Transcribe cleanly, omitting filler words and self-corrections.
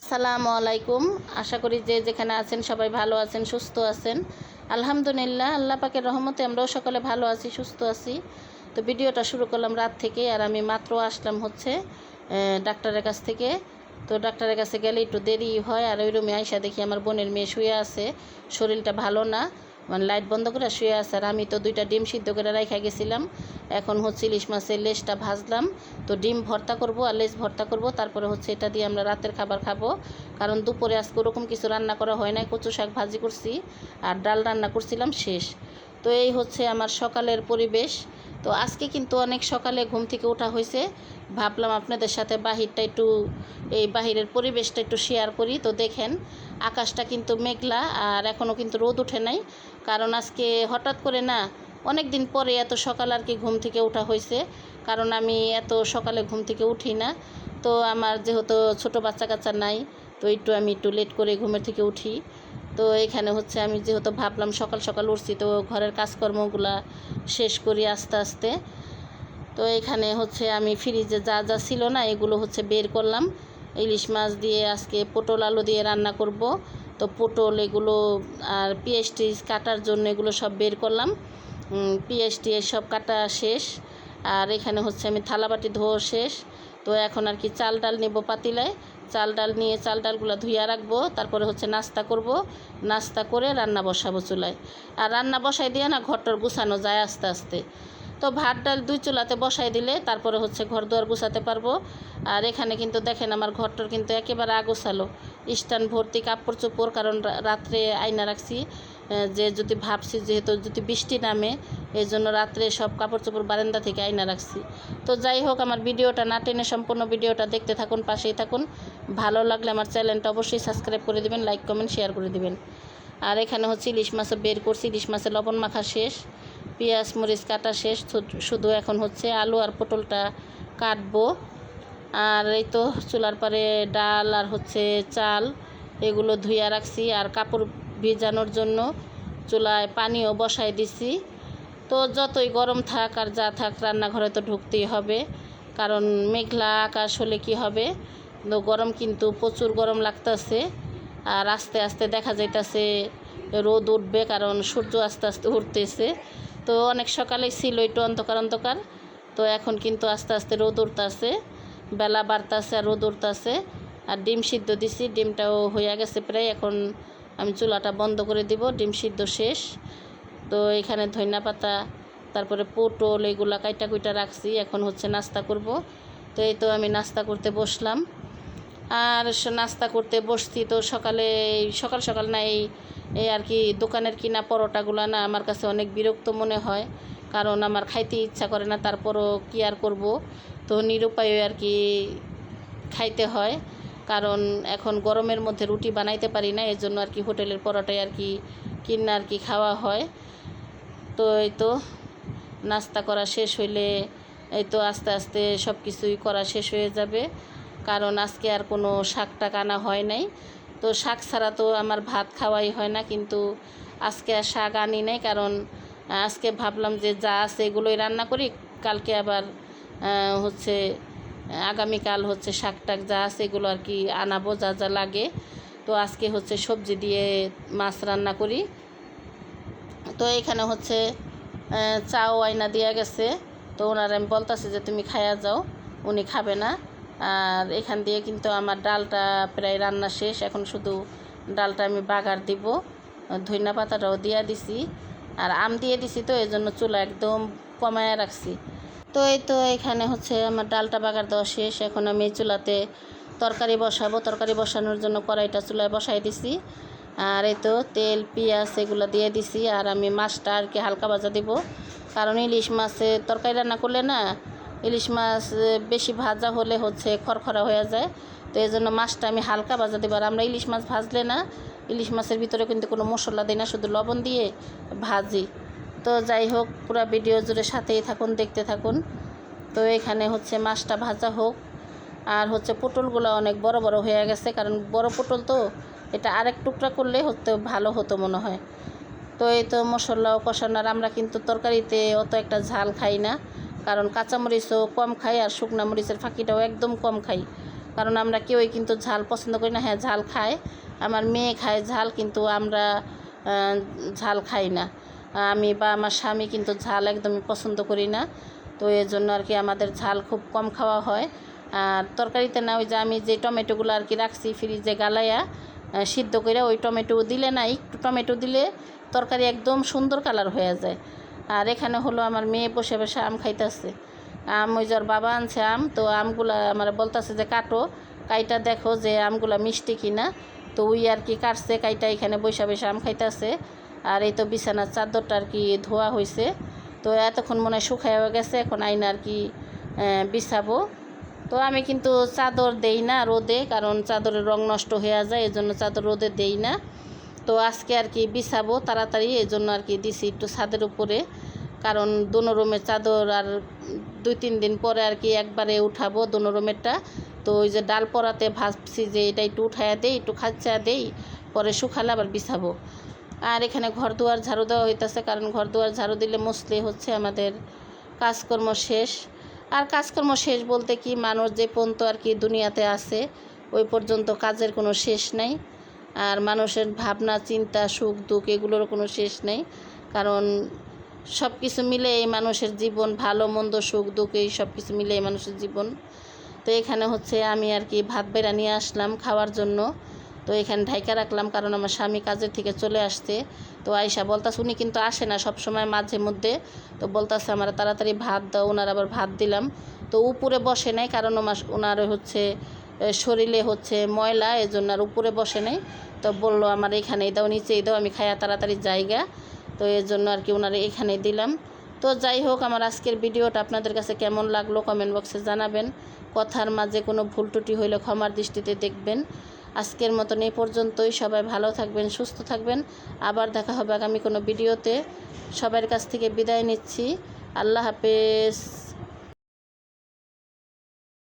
আসসালামু আলাইকুম। আশা করি যে যেখানে আছেন সবাই ভালো আছেন, সুস্থ আছেন। আলহামদুলিল্লাহ, আল্লাহ পাকের রহমতে আমরাও সকলে ভালো আছি, সুস্থ আছি। তো ভিডিওটা শুরু করলাম রাত থেকে, আর আমি মাত্র আসলাম হচ্ছে ডাক্তারের কাছ থেকে। তো ডাক্তারের কাছে গেলে একটু দেরি হয়, আর ওই রুমে আইসা দেখি আমার বোনের মেয়ে শুয়ে আছে, শরীরটা ভালো না, মানে লাইট বন্ধ করে শুয়ে আছে। আর আমি তো 2টা ডিম সিদ্ধ করে রাইখা গেছিলাম। এখন হচ্ছে ইলিশ মাছের লেজটা ভাজলাম, তো ডিম ভর্তা করব আর লেজ ভর্তা করব, তারপরে হচ্ছে এটা দিয়ে আমরা রাতের খাবার খাবো। কারণ দুপুরে আজকে ওরকম কিছু রান্না করা হয় নাই, কচু শাক ভাজি করছি আর ডাল রান্না করছিলাম, শেষ। তো এই হচ্ছে আমার সকালের পরিবেশ। তো আজকে কিন্তু অনেক সকালে ঘুম থেকে ওঠা হয়েছে, ভাবলাম আপনাদের সাথে এই বাহিরের পরিবেশটা একটু শেয়ার করি। তো দেখেন, আকাশটা কিন্তু মেঘলা, আর এখনও কিন্তু রোদ ওঠে নাই। কারণ আজকে হঠাৎ করে না, অনেক দিন পরে এত সকাল আর কি ঘুম থেকে ওঠা হয়েছে। কারণ আমি এত সকালে ঘুম থেকে উঠি না। তো আমার যেহেতু ছোট বাচ্চা কাচ্চা নাই, তো আমি একটু লেট করে ঘুমের থেকে উঠি। তো এখানে হচ্ছে আমি যেহেতু ভাবলাম সকাল সকাল উঠছি, তো ঘরের কাজকর্মগুলা শেষ করি আস্তে আস্তে। তো এখানে হচ্ছে আমি ফ্রিজে যা যা ছিল না এগুলো হচ্ছে বের করলাম। ইলিশ মাছ দিয়ে আজকে পটল আলু দিয়ে রান্না করব। তো পটল এগুলো আর পেঁয়াজ টিয়াজ কাটার জন্য এগুলো সব বের করলাম। পেঁয়াজ টিয়াজ সব কাটা শেষ। আর এখানে হচ্ছে আমি থালাবাটি ধোয়া শেষ। তো এখন আর কি চাল ডাল নেব পাতিলায়, চাল ডাল নিয়ে চাল ডালগুলো ধুইয়া রাখবো, তারপরে হচ্ছে নাস্তা করব, নাস্তা করে রান্না বসাবো চুলায়। আর রান্না বসাই দিয়ে না ঘরটর গুছানো যায় আস্তে আস্তে। তো ভাত ডাল 2 চুলাতে বসাই দিলে তারপরে হচ্ছে ঘর দুয়ার গুছাতে পারবো। আর এখানে কিন্তু দেখেন আমার ঘরটার কিন্তু একেবারে আগোছালো, স্ট্যান্ড ভর্তি কাপড় চোপড়। কারণ রাত্রে আয়না রাখছি, যে যদি ভাবছি যেহেতু যদি বৃষ্টি নামে, এই জন্য রাত্রে সব কাপড় চোপড় বারান্দা থেকে আয়না রাখছি। তো যাই হোক, আমার ভিডিওটা না টেনে সম্পূর্ণ ভিডিওটা দেখতে থাকুন, পাশেই থাকুন। ভালো লাগলে আমার চ্যানেলটা অবশ্যই সাবস্ক্রাইব করে দেবেন, লাইক কমেন্ট শেয়ার করে দেবেন। আর এখানে হচ্ছে ইলিশ মাছও বের করছি, ইলিশ মাছের লবণ মাখা শেষ, পেঁয়াজ মরিচ কাটা শেষ। শুধু এখন হচ্ছে আলু আর পটলটা কাটবো। আর এই তো চুলার পরে ডাল আর হচ্ছে চাল এগুলো ধুইয়া রাখছি, আর কাপড় ভিজানোর জন্য চুলায় পানিও বসাই দিছি। তো যতই গরম থাক আর যা থাক, রান্নাঘরে তো ঢুকতেই হবে। কারণ মেঘলা আকাশ হলে কি হবে, তো গরম কিন্তু প্রচুর গরম লাগতেছে। আর আস্তে আস্তে দেখা যাইতেছে রোদ উঠবে, কারণ সূর্য আস্তে আস্তে উঠতেছে। তো অনেক সকালেই ছিল একটু অন্ধকার অন্ধকার, তো এখন কিন্তু আস্তে আস্তে রোদ উঠতেছে, বেলা বাড়তেছে আর রোদ উঠতেছে। আর ডিম সিদ্ধ দিছি, ডিমটাও হয়ে গেছে প্রায়। এখন আমি চুলাটা বন্ধ করে দিব, ডিম সিদ্ধ শেষ। তো এখানে ধনিয়া পাতা তারপরে পটল এগুলা কাইটা কুইটা রাখছি, এখন হচ্ছে নাস্তা করব। তো এই তো আমি নাস্তা করতে বসলাম। আর নাস্তা করতে বসছি তো সকাল সকাল না, এই আর কি দোকানের কিনা পরোটাগুলো না আমার কাছে অনেক বিরক্ত মনে হয়। কারণ আমার খাইতে ইচ্ছা করে না, তারপরও কি আর করব, তো নিরুপায় আর কি খাইতে হয়। কারণ এখন গরমের মধ্যে রুটি বানাইতে পারি না, এই জন্য আর কি হোটেলের পরোটাই আর কি কিনা আর কি খাওয়া হয়। তো এই তো নাস্তা করা শেষ হইলে এই তো আস্তে আস্তে সব কিছুই করা শেষ হয়ে যাবে। কারণ আজকে আর কোনো শাক টাক আনা হয় নাই। তো শাক ছাড়া তো আমার ভাত খাওয়াই হয় না, কিন্তু আজকে আর শাক আনি নাই। কারণ আজকে ভাবলাম যে যা আছে এগুলোই রান্না করি, কালকে আবার হচ্ছে আগামীকাল হচ্ছে শাক টাক যা আছে এগুলো আর কি আনাবো, যা যা লাগে। তো আজকে হচ্ছে সবজি দিয়ে মাছ রান্না করি। তো এখানে হচ্ছে চাও আয়না দিয়ে গেছে, তো ওনার আমি বলতেছি যে তুমি খাইয়া যাও, উনি খাবে না। আর এখান দিয়ে কিন্তু আমার ডালটা প্রায় রান্না শেষ, এখন শুধু ডালটা আমি বাগার দিব। ধনিয়া পাতাটাও দিয়ে দিছি, আর আম দিয়ে দিছি, তো এই জন্য চুলা একদম কমায়া রাখছি। তো এই তো এখানে হচ্ছে আমার ডালটা বাগার দেওয়া শেষ। এখন আমি এই চুলাতে তরকারি বসাবো, তরকারি বসানোর জন্য কড়াইটা চুলায় বসাই দিছি। আর এই তো তেল পেঁয়াজ এগুলো দিয়ে দিছি, আর আমি মাছটা আর কি হালকা ভাজা দিব। কারণ ইলিশ মাছে তরকারি রান্না করলে না, ইলিশ মাছ বেশি ভাজা হলে হচ্ছে খরখরা হয়ে যায়। তো এই জন্য মাছটা আমি হালকা ভাজা দেবো। আর আমরা ইলিশ মাছ ভাজলে না, ইলিশ মাছের ভিতরে কিন্তু কোনো মশলা দিই না, শুধু লবণ দিয়ে ভাজি। তো যাই হোক, পুরো ভিডিও জুড়ে সাথেই থাকুন, দেখতে থাকুন। তো এখানে হচ্ছে মাছটা ভাজা হোক। আর হচ্ছে পটলগুলো অনেক বড় বড় হয়ে গেছে, কারণ বড় পটল তো, এটা আরেক টুকরা করলে হতে ভালো হতো মনে হয়। তো এই তো মশলাও কষানোর, আমরা কিন্তু তরকারিতে অত একটা ঝাল খাই না, কারণ কাঁচামরিচও কম খাই আর শুকনা মরিচের ফাঁকিটাও একদম কম খাই। কারণ আমরা কেউই কিন্তু ঝাল পছন্দ করি না। হ্যাঁ, ঝাল খায়, আমার মেয়ে খায় ঝাল, কিন্তু আমরা ঝাল খাই না। আমি বা আমার স্বামী কিন্তু ঝাল একদমই পছন্দ করি না। তো এর জন্য আর কি আমাদের ঝাল খুব কম খাওয়া হয়। আর তরকারিতে না, ওই যে আমি যে টমেটোগুলো আর কি রাখছি ফ্রিজে গালাইয়া সিদ্ধ করে, ওই টমেটো দিলে না, একটু টমেটো দিলে তরকারি একদম সুন্দর কালার হয়ে যায়। আর এখানে হলো আমার মেয়ে বসে বসে আম খাইতেছে। আম ওই যার বাবা আনছে আম, তো আমগুলা আমার বলতেছে যে কাটো, কাইটা দেখো যে আমগুলা মিষ্টি কিনা। তো ওই আর কি কাটছে, কাইটা এখানে বসে বসে আম খাইতেছে। আর এই তো বিছানার চাদরটা আর কি ধোয়া হয়েছে, তো এতক্ষণ মনে হয় শুকাইয়া গেছে, এখন আইনা আর কি বিছাবো। তো আমি কিন্তু চাদর দেই না রোদে, কারণ চাদরের রং নষ্ট হয়ে যায়, এই জন্য চাদর রোদে দেই না। তো আজকে আর কি বিছাবো তাড়াতাড়ি, এই জন্য আর কি দিছি একটু ছাদের উপরে, কারণ দোনো রুমের চাদর আর 2-3 দিন পরে আর কি একবারে উঠাবো দোনো রুমেরটা। তো ওই যে ডাল পরাতে ভাবছি যে এটা একটু উঠাইয়া দেই, একটু খাচ্চা দেই, পরে শুকালে আবার বিছাবো। আর এখানে ঘর দুয়ার ঝাড়ু দেওয়া হইতেছে, কারণ ঘর দুয়ার ঝাড়ু দিলে মুছলে হচ্ছে আমাদের কাজকর্ম শেষ। আর কাজকর্ম শেষ বলতে কি, মানুষ যে পর্যন্ত আর কি দুনিয়াতে আছে ওই পর্যন্ত কাজের কোনো শেষ নাই। আর মানুষের ভাবনা চিন্তা সুখ দুঃখ এগুলোরও কোনো শেষ নেই, কারণ সব কিছু মিলে এই মানুষের জীবন, ভালো মন্দ সুখ দুঃখ এই সব কিছু মিলে এই মানুষের জীবন। তো এখানে হচ্ছে আমি আর কি ভাত বেড়া নিয়ে আসলাম খাওয়ার জন্য। তো এখানে ঢাইকা রাখলাম, কারণ আমার স্বামী কাজের থেকে চলে আসতে। তো আয়সা বলতাছে, উনি কিন্তু আসে না সবসময়, মাঝে মধ্যে, তো বলতাছে আমার তাড়াতাড়ি ভাত দাও। ওনার আবার ভাত দিলাম। তো উপরে বসে নাই, কারণ ওনার হচ্ছে শরীরে হচ্ছে ময়লা, এজন্য আর উপরে বসে নাই। তো বললো আমার এখানেই দাও, নিচেই দাও, আমি খাইয়া তাড়াতাড়ি জায়গা। তো এর জন্য আর কি ওনার এখানেই দিলাম। তো যাই হোক, আমার আজকের ভিডিওটা আপনাদের কাছে কেমন লাগলো কমেন্ট বক্সে জানাবেন। কথার মাঝে কোনো ভুল ত্রুটি হইলে ক্ষমার দৃষ্টিতে দেখবেন। আজকের মতন এই পর্যন্তই। সবাই ভালো থাকবেন, সুস্থ থাকবেন। আবার দেখা হবে আগামী কোনো ভিডিওতে। সবার কাছ থেকে বিদায় নিচ্ছি। আল্লাহ হাফেজ।